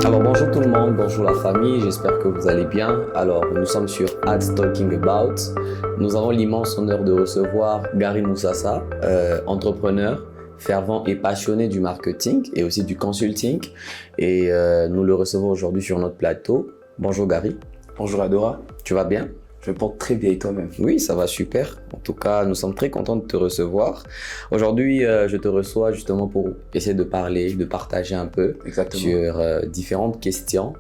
Alors bonjour tout le monde, bonjour la famille, j'espère que vous allez bien. Alors nous sommes sur Ads Talking About. Nous avons l'immense honneur de recevoir Gary Moussassa, entrepreneur, fervent et passionné du marketing et aussi du consulting. Et nous le recevons aujourd'hui sur notre plateau. Bonjour Gary. Bonjour Adora. Tu vas bien? Je me porte très bien et toi-même? Oui, ça va super. En tout cas, nous sommes très contents de te recevoir. Aujourd'hui, je te reçois justement pour essayer de parler, de partager un peu sur différentes questions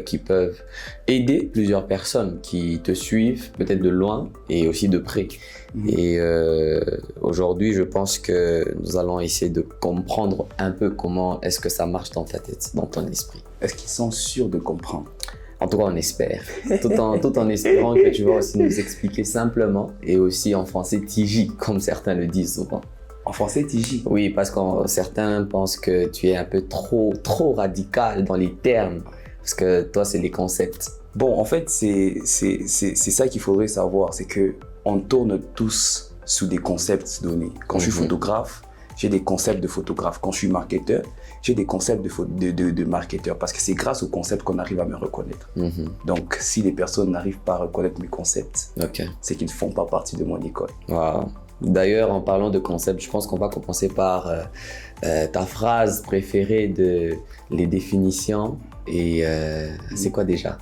qui peuvent aider plusieurs personnes qui te suivent, peut-être de loin et aussi de près. Et aujourd'hui, je pense que nous allons essayer de comprendre un peu comment est-ce que ça marche dans ta tête, dans ton esprit. Est-ce qu'ils sont sûrs de comprendre? En tout cas, on espère. Tout en espérant que tu vas aussi nous expliquer simplement et aussi en français TJ, comme certains le disent souvent. En français TJ? Oui, parce que certains pensent que tu es un peu trop radical dans les termes, parce que toi, c'est les concepts. Bon, en fait, c'est ça qu'il faudrait savoir, c'est que on tourne tous sous des concepts donnés. Quand je suis photographe, j'ai des concepts de photographe. Quand je suis marketeur, j'ai des concepts de marketeur parce que c'est grâce aux concepts qu'on arrive à me reconnaître. Donc, si les personnes n'arrivent pas à reconnaître mes concepts, c'est qu'ils ne font pas partie de mon école. Wow. D'ailleurs, en parlant de concepts, je pense qu'on va commencer par ta phrase préférée de les définitions. Et c'est quoi déjà?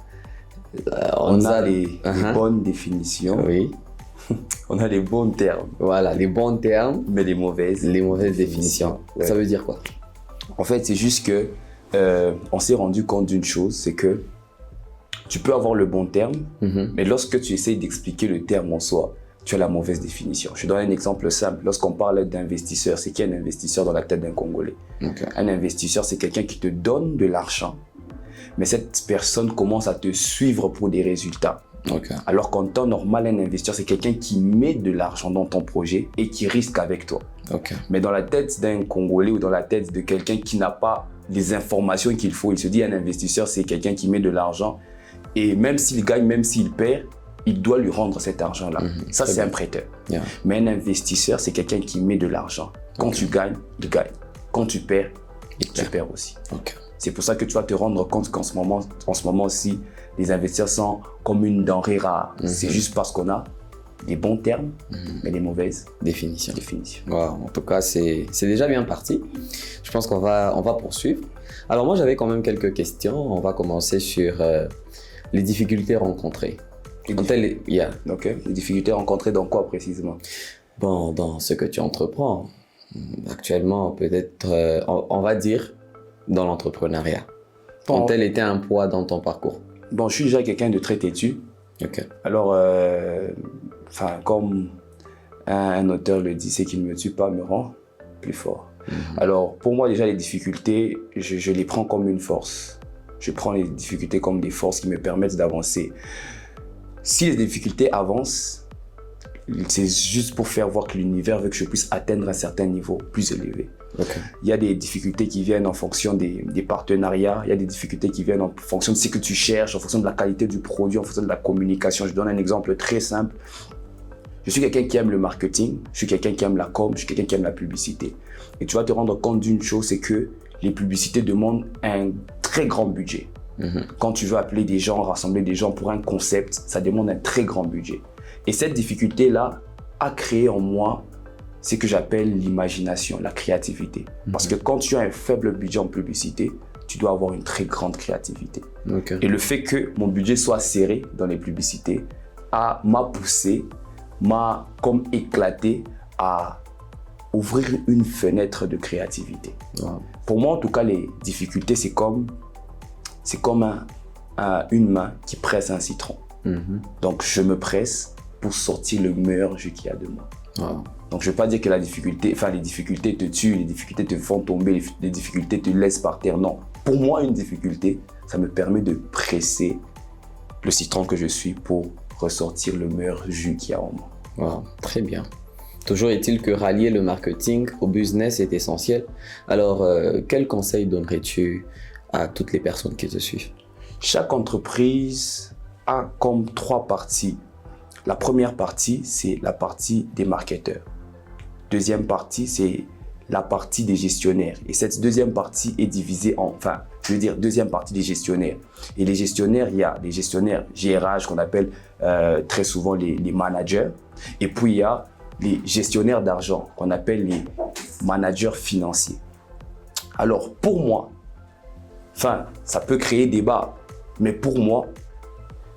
On a les bonnes définitions. Oui. On a les bons termes. Voilà, les bons termes. Mais les mauvaises définitions. Ouais. Ça veut dire quoi? En fait, c'est juste que on s'est rendu compte d'une chose, c'est que tu peux avoir le bon terme, mais lorsque tu essayes d'expliquer le terme en soi, tu as la mauvaise définition. Je donne un exemple simple. Lorsqu'on parle d'investisseur, c'est qui un investisseur dans la tête d'un Congolais? Un investisseur, c'est quelqu'un qui te donne de l'argent, mais cette personne commence à te suivre pour des résultats. Alors qu'en temps normal, un investisseur, c'est quelqu'un qui met de l'argent dans ton projet et qui risque avec toi. Mais dans la tête d'un Congolais ou dans la tête de quelqu'un qui n'a pas les informations qu'il faut, il se dit un investisseur, c'est quelqu'un qui met de l'argent et même s'il gagne, même s'il perd, il doit lui rendre cet argent-là. Ça, c'est un prêteur. Mais un investisseur, c'est quelqu'un qui met de l'argent. Quand tu gagnes, il gagne. Quand tu perds, tu perds aussi. C'est pour ça que tu vas te rendre compte qu'en ce moment-ci, les investisseurs sont comme une denrée rare. C'est juste parce qu'on a des bons termes, mais des mauvaises définitions. Wow, en tout cas, c'est déjà bien parti. Je pense qu'on va poursuivre. Alors moi, j'avais quand même quelques questions. On va commencer sur les difficultés rencontrées. Les difficultés rencontrées dans quoi précisément? Bon, dans ce que tu entreprends. Actuellement, peut-être, on va dire, dans l'entrepreneuriat. Ont-elles été un poids dans ton parcours? Bon, je suis déjà quelqu'un de très têtu. Alors, comme un auteur le dit, c'est qu'il ne me tue pas, me rend plus fort. Alors, pour moi, déjà, les difficultés, je les prends comme une force. Je prends les difficultés comme des forces qui me permettent d'avancer. Si les difficultés avancent, c'est juste pour faire voir que l'univers veut que je puisse atteindre un certain niveau plus élevé. Il y a des difficultés qui viennent en fonction des partenariats, il y a des difficultés qui viennent en fonction de ce que tu cherches, en fonction de la qualité du produit, en fonction de la communication. Je donne un exemple très simple. Je suis quelqu'un qui aime le marketing, je suis quelqu'un qui aime la com, je suis quelqu'un qui aime la publicité. Et tu vas te rendre compte d'une chose, c'est que les publicités demandent un très grand budget. Quand tu veux appeler des gens, rassembler des gens pour un concept, ça demande un très grand budget. Et cette difficulté-là a créé en moi ce que j'appelle l'imagination, la créativité. Parce que quand tu as un faible budget en publicité, tu dois avoir une très grande créativité. Et le fait que mon budget soit serré dans les publicités m'a poussé, m'a comme éclaté à ouvrir une fenêtre de créativité. Pour moi, en tout cas, les difficultés, c'est comme une main qui presse un citron. Donc, je me presse pour sortir le meilleur jus qu'il y a de moi. Donc, je ne veux pas dire que les difficultés te tuent, les difficultés te font tomber, les difficultés te laissent par terre. Non. Pour moi, une difficulté, ça me permet de presser le citron que je suis pour ressortir le meilleur jus qu'il y a en moi. Très bien. Toujours est-il que rallier le marketing au business est essentiel. Alors, quel conseil donnerais-tu à toutes les personnes qui te suivent? Chaque entreprise a comme 3 parties. La première partie, c'est la partie des marketeurs. Deuxième partie, c'est la partie des gestionnaires. Et cette deuxième partie est divisée en, deuxième partie des gestionnaires. Et les gestionnaires, il y a les gestionnaires GRH qu'on appelle très souvent les managers. Et puis, il y a les gestionnaires d'argent qu'on appelle les managers financiers. Alors, pour moi, ça peut créer débat, mais pour moi,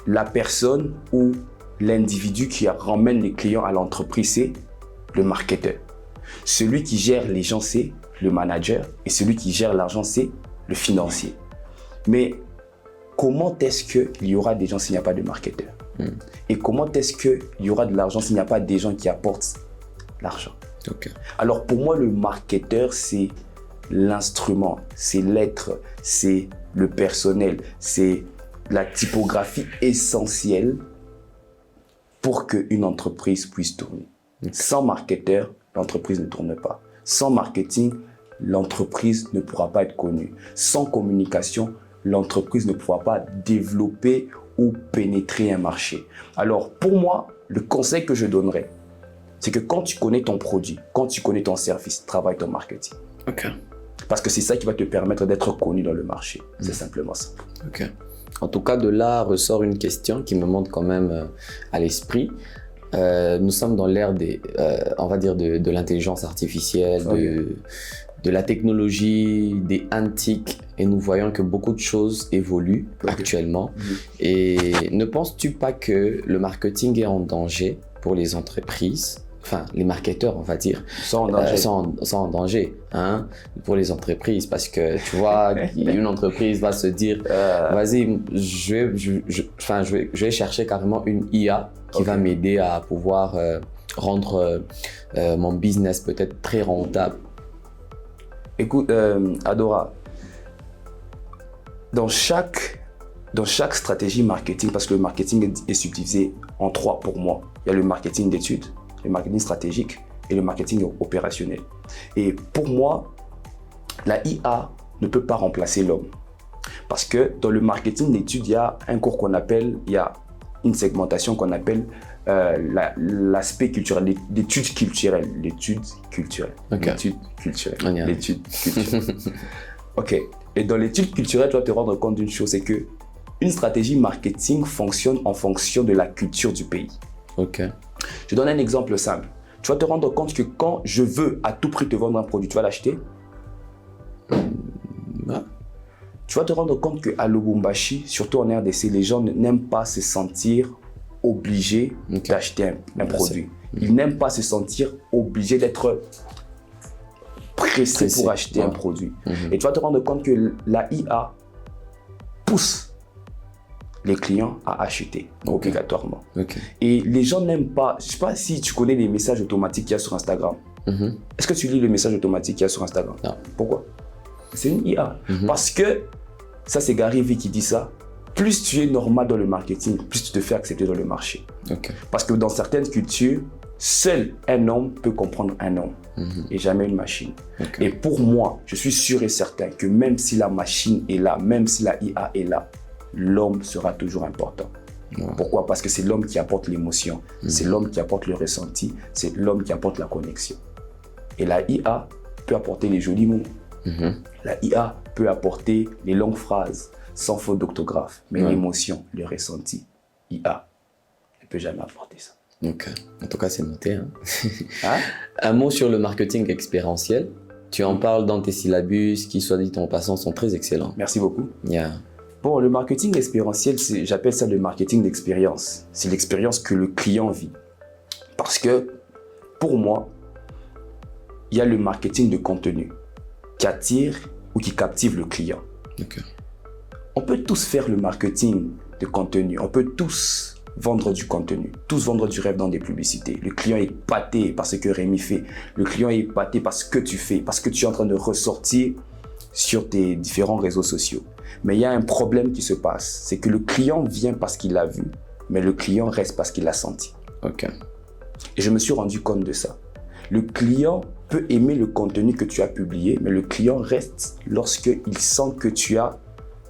la personne ou l'individu qui ramène les clients à l'entreprise, c'est le marketeur. Celui qui gère les gens, c'est le manager. Et celui qui gère l'argent, c'est le financier. Mais comment est-ce qu'il y aura des gens s'il n'y a pas de marketeur? Et comment est-ce qu'il y aura de l'argent s'il n'y a pas des gens qui apportent l'argent? Okay. Alors pour moi, le marketeur, c'est l'instrument, c'est l'être, c'est le personnel, c'est la typographie essentielle pour qu'une entreprise puisse tourner. Okay. Sans marketeur, l'entreprise ne tourne pas. Sans marketing, l'entreprise ne pourra pas être connue. Sans communication, l'entreprise ne pourra pas développer ou pénétrer un marché. Alors, pour moi, le conseil que je donnerais, c'est que quand tu connais ton produit, quand tu connais ton service, travaille ton marketing. Okay. Parce que c'est ça qui va te permettre d'être connu dans le marché. C'est simplement ça. Okay. En tout cas, de là ressort une question qui me monte quand même à l'esprit. Nous sommes dans l'ère on va dire de l'intelligence artificielle, de la technologie, des antiques, et nous voyons que beaucoup de choses évoluent actuellement. Et ne penses-tu pas que le marketing est en danger pour les entreprises, enfin les marketeurs on va dire, sont en danger hein, pour les entreprises, parce que tu vois, une entreprise va se dire vas-y, je vais chercher carrément une IA qui va m'aider à pouvoir rendre mon business peut-être très rentable. Écoute, Adora, dans chaque stratégie marketing, parce que le marketing est subdivisé en trois pour moi. Il y a le marketing d'études, le marketing stratégique et le marketing opérationnel. Et pour moi, la IA ne peut pas remplacer l'homme. Parce que dans le marketing d'études, il y a un cours qu'on appelle, il y a une segmentation qu'on appelle l'aspect culturel, l'étude culturelle. Ok. Et dans l'étude culturelle, tu vas te rendre compte d'une chose, c'est que une stratégie marketing fonctionne en fonction de la culture du pays. Ok. Je donne un exemple simple. Tu vas te rendre compte que quand je veux à tout prix te vendre un produit, tu vas l'acheter? Tu vas te rendre compte qu'à Lubumbashi, surtout en RDC, les gens n'aiment pas se sentir obligés d'acheter un produit. Ils n'aiment pas se sentir obligés d'être pressés pour acheter un produit. Et tu vas te rendre compte que la IA pousse les clients à acheter obligatoirement. Et les gens n'aiment pas, je ne sais pas si tu connais les messages automatiques qu'il y a sur Instagram. Est-ce que tu lis le message automatique qu'il y a sur Instagram? Non. Pourquoi? C'est une IA. Parce que, ça c'est Gary Vee qui dit ça, plus tu es normal dans le marketing, plus tu te fais accepter dans le marché. Parce que dans certaines cultures, seul un homme peut comprendre un homme et jamais une machine. Et pour moi, je suis sûr et certain que même si la machine est là, même si la IA est là, l'homme sera toujours important. Pourquoi? Parce que c'est l'homme qui apporte l'émotion, c'est l'homme qui apporte le ressenti, c'est l'homme qui apporte la connexion. Et la IA peut apporter les jolis mots. La IA peut apporter les longues phrases sans faute d'orthographe, mais l'émotion, le ressenti, IA ne peut jamais apporter ça. Ok, en tout cas c'est noté. Un mot sur le marketing expérientiel. Tu en parles dans tes syllabus qui, soit dit en passant, sont très excellents. Merci beaucoup. Bon, le marketing expérientiel, j'appelle ça le marketing d'expérience. C'est l'expérience que le client vit. Parce que, pour moi, il y a le marketing de contenu qui attire ou qui captive le client. On peut tous faire le marketing de contenu. On peut tous vendre du contenu, tous vendre du rêve dans des publicités. Le client est épaté par ce que Rémi fait. Le client est épaté par ce que tu fais, parce que tu es en train de ressortir sur tes différents réseaux sociaux. Mais il y a un problème qui se passe, c'est que le client vient parce qu'il l'a vu, mais le client reste parce qu'il l'a senti. Et je me suis rendu compte de ça. Le client peut aimer le contenu que tu as publié, mais le client reste lorsqu'il sent que tu as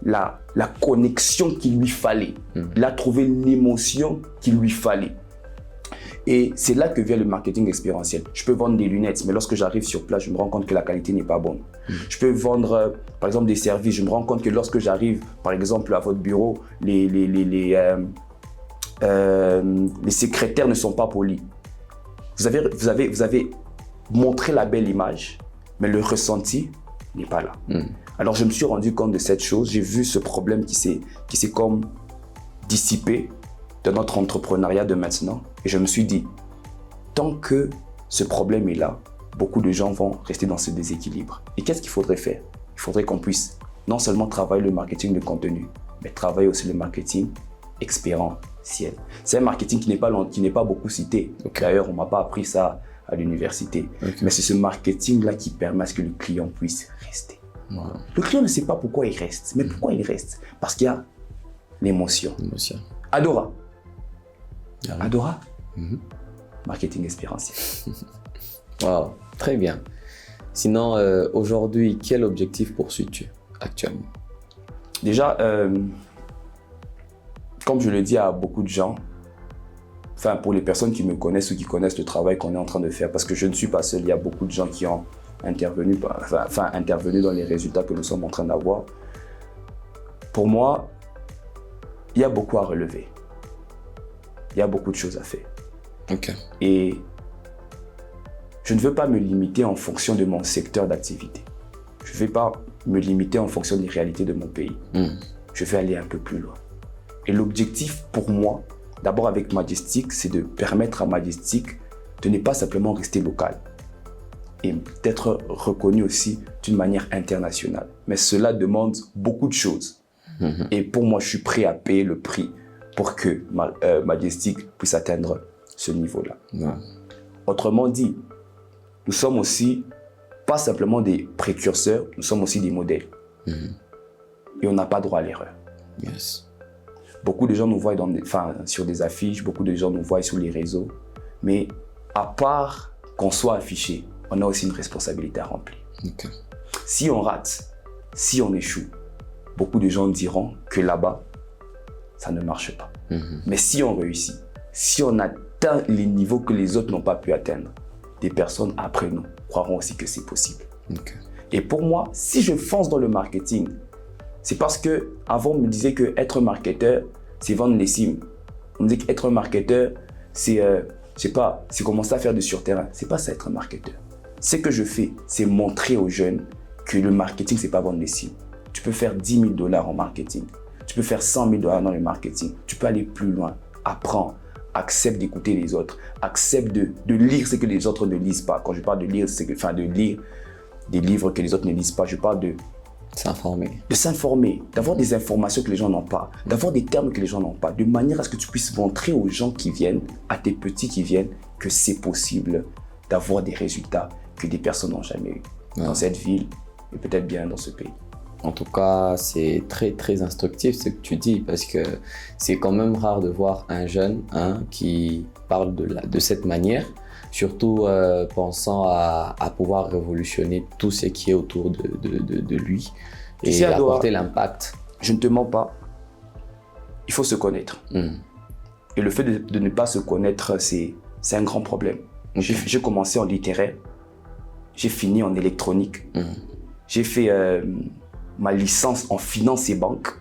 la connexion qu'il lui fallait. Il a trouvé l'émotion qu'il lui fallait. Et c'est là que vient le marketing expérientiel. Je peux vendre des lunettes, mais lorsque j'arrive sur place, je me rends compte que la qualité n'est pas bonne. Je peux vendre, par exemple, des services. Je me rends compte que lorsque j'arrive, par exemple, à votre bureau, les secrétaires ne sont pas polis. Vous avez montré la belle image, mais le ressenti n'est pas là. Alors, je me suis rendu compte de cette chose. J'ai vu ce problème qui s'est comme dissipé de notre entrepreneuriat de maintenant. Et je me suis dit, tant que ce problème est là, beaucoup de gens vont rester dans ce déséquilibre. Et qu'est-ce qu'il faudrait faire? Il faudrait qu'on puisse non seulement travailler le marketing de contenu, mais travailler aussi le marketing expérientiel. C'est un marketing qui n'est pas beaucoup cité. D'ailleurs, on ne m'a pas appris ça à l'université. Mais c'est ce marketing-là qui permet à ce que le client puisse rester. Le client ne sait pas pourquoi il reste. Mais pourquoi il reste? Parce qu'il y a l'émotion. Adora. Adora. Marketing expérientiel. Wow, très bien. Sinon, aujourd'hui, quel objectif poursuis-tu actuellement? Déjà, comme je le dis à beaucoup de gens, enfin pour les personnes qui me connaissent ou qui connaissent le travail qu'on est en train de faire, parce que je ne suis pas seul, il y a beaucoup de gens qui ont intervenu dans les résultats que nous sommes en train d'avoir. Pour moi, il y a beaucoup à relever. Il y a beaucoup de choses à faire. Et je ne veux pas me limiter en fonction de mon secteur d'activité. Je ne vais pas me limiter en fonction des réalités de mon pays. Je vais aller un peu plus loin. Et l'objectif pour moi, d'abord avec Majestic, c'est de permettre à Majestic de ne pas simplement rester local et d'être reconnu aussi d'une manière internationale. Mais cela demande beaucoup de choses. Et pour moi, je suis prêt à payer le prix pour que Majestic puisse atteindre ce niveau-là. Autrement dit, nous sommes aussi pas simplement des précurseurs, nous sommes aussi des modèles. Et on n'a pas droit à l'erreur. Beaucoup de gens nous voient sur des affiches, beaucoup de gens nous voient sur les réseaux. Mais à part qu'on soit affiché, on a aussi une responsabilité à remplir. Si on rate, si on échoue, beaucoup de gens diront que là-bas, ça ne marche pas. Mais si on réussit, si on atteint les niveaux que les autres n'ont pas pu atteindre, des personnes après nous croiront aussi que c'est possible. Et pour moi, si je fonce dans le marketing, c'est parce que avant on me disait que être marketeur, c'est vendre les cimes. On me disait qu'être marketeur, c'est c'est commencer à faire du surterrain. C'est pas ça être marketeur. Ce que je fais, c'est montrer aux jeunes que le marketing, c'est pas vendre les cimes. Tu peux faire 10 000 $ en marketing. Tu peux faire 100 000 $ dans le marketing. Tu peux aller plus loin. Apprends. Accepte d'écouter les autres. Accepte de lire ce que les autres ne lisent pas. Quand je parle de lire, c'est de lire des livres que les autres ne lisent pas. Je parle de s'informer. De s'informer, d'avoir des informations que les gens n'ont pas, d'avoir des termes que les gens n'ont pas, de manière à ce que tu puisses montrer aux gens qui viennent, à tes petits qui viennent, que c'est possible d'avoir des résultats que des personnes n'ont jamais eu dans cette ville et peut-être bien dans ce pays. En tout cas, c'est très très instructif ce que tu dis, parce que c'est quand même rare de voir un jeune qui parle de cette manière, surtout pensant à pouvoir révolutionner tout ce qui est autour de lui et apporter l'impact. Je ne te mens pas, il faut se connaître. Et le fait de ne pas se connaître, c'est un grand problème. J'ai commencé en littéraire, j'ai fini en électronique, j'ai fait ma licence en finance et banque,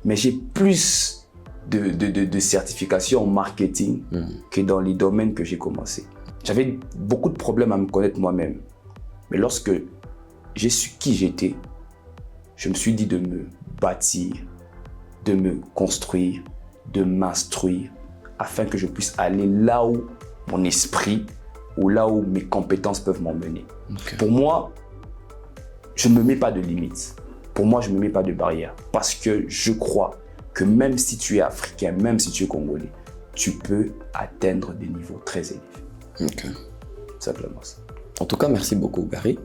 mais j'ai plus de certifications en marketing que dans les domaines que j'ai commencé. J'avais beaucoup de problèmes à me connaître moi-même. Mais lorsque j'ai su qui j'étais, je me suis dit de me bâtir, de me construire, de m'instruire, afin que je puisse aller là où mon esprit ou là où mes compétences peuvent m'emmener. Pour moi, je ne me mets pas de limites. Pour moi, je ne me mets pas de barrières. Parce que je crois que même si tu es africain, même si tu es congolais, tu peux atteindre des niveaux très élevés. Simplement ça. En tout cas, merci beaucoup, Gary.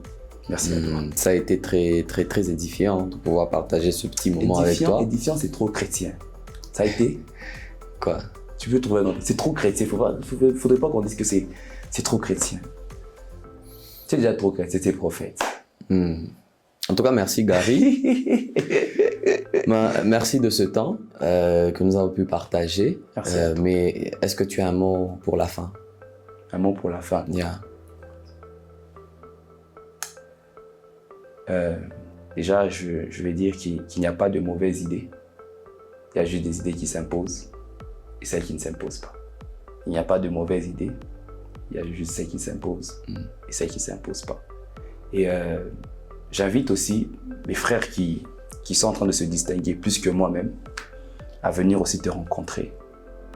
Merci à toi. Ça a été très, très, très édifiant de pouvoir partager ce petit moment avec toi. Édifiant, c'est trop chrétien. Ça a été... Quoi? Tu peux trouver un autre. C'est trop chrétien. Faudrait pas qu'on dise que c'est trop chrétien. C'est déjà trop chrétien, c'est prophète. En tout cas, merci, Gary. Merci de ce temps que nous avons pu partager. Merci. Mais est-ce que tu as un mot pour la fin? Un mot pour la fin. Yeah. Déjà, je vais dire qu'il n'y a pas de mauvaises idées. Il y a juste des idées qui s'imposent et celles qui ne s'imposent pas. Il n'y a pas de mauvaises idées. Il y a juste celles qui s'imposent et celles qui ne s'imposent pas. Et j'invite aussi mes frères qui sont en train de se distinguer plus que moi-même à venir aussi te rencontrer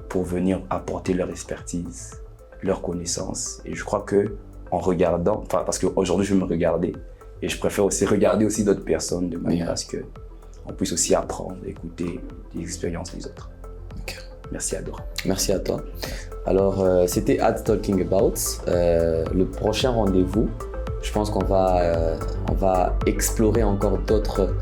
pour venir apporter leur expertise, leur connaissance. Et je crois que en regardant, parce qu'aujourd'hui je vais me regarder et je préfère aussi regarder aussi d'autres personnes de manière à ce qu'on puisse aussi apprendre, écouter les expériences des autres. Okay. Merci Adora. Merci à toi. Alors, c'était Ads Talking About. Le prochain rendez-vous, je pense qu'on va explorer encore d'autres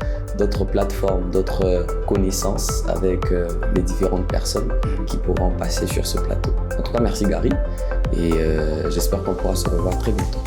plateformes, d'autres connaissances avec les différentes personnes qui pourront passer sur ce plateau. En tout cas, merci Gary et j'espère qu'on pourra se revoir très bientôt.